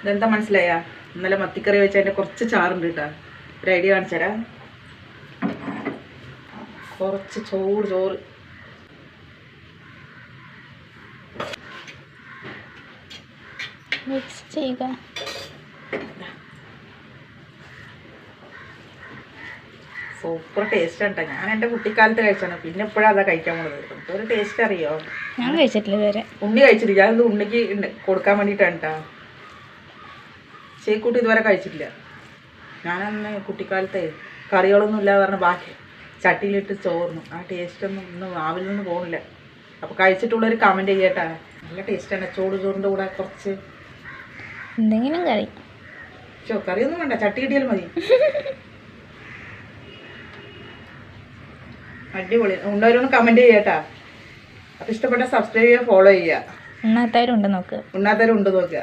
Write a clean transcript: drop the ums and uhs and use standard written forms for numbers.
ഇതെന്താ മനസ്സിലായാ? ഇന്നലെ മത്തിക്കറി വെച്ച് അതിൻ്റെ കുറച്ച് ചാറുണ്ട് കേട്ടോ. ഒരു ഐഡിയ കാണിച്ചു തരാം. കുറച്ച് ചോറ് മിക്സ് ചെയ്യുക. സൂപ്പർ ടേസ്റ്റ് ആണ് കേട്ടോ. ഞാൻ എൻ്റെ കുട്ടിക്കാലത്ത് കഴിച്ചാണ്, പിന്നെ ഇപ്പോഴാണ് അതാ കഴിക്കാൻ പോകുന്നത്. ഒരു ടേസ്റ്റ് അറിയോ? ഞാൻ കഴിച്ചിട്ടില്ല ഇതുവരെ. ഉണ്ണി കഴിച്ചിട്ടില്ല. ഞാനിത് ഉണ്ണിക്ക് കൊടുക്കാൻ വേണ്ടിയിട്ടാണ് കേട്ടോ. ചേക്കൂട്ടി ഇതുവരെ കഴിച്ചിട്ടില്ല. ഞാനന്ന് കുട്ടിക്കാലത്തെ കറികളൊന്നും ഇല്ലാതെ പറഞ്ഞ ബാക്കി ചട്ടിയിലിട്ട് ചോർന്നു. ആ ടേസ്റ്റൊന്നും ഇന്നും ആവിൽ നിന്ന് പോകുന്നില്ല. അപ്പോൾ കഴിച്ചിട്ടുള്ളൊരു കമൻറ്റ് ചെയ്യട്ടാ. നല്ല ടേസ്റ്റാണ്. ചോറിൻ്റെ കൂടെ കുറച്ച് എന്തെങ്കിലും കറി. കറിയൊന്നും വേണ്ട, ചട്ടി കിട്ടിയാലും മതി. അടിപൊളി. ഉണ്ടവരൊന്ന് കമൻറ്റ് ചെയ്യട്ടാ. അപ്പോൾ ഇഷ്ടപ്പെട്ട സബ്സ്ക്രൈബ് ചെയ്യുക, ഫോളോ ചെയ്യുക. ഉണ്ണാത്തവരുണ്ട് നോക്കുക. ഉണ്ണാത്തവരുണ്ട് നോക്കുക.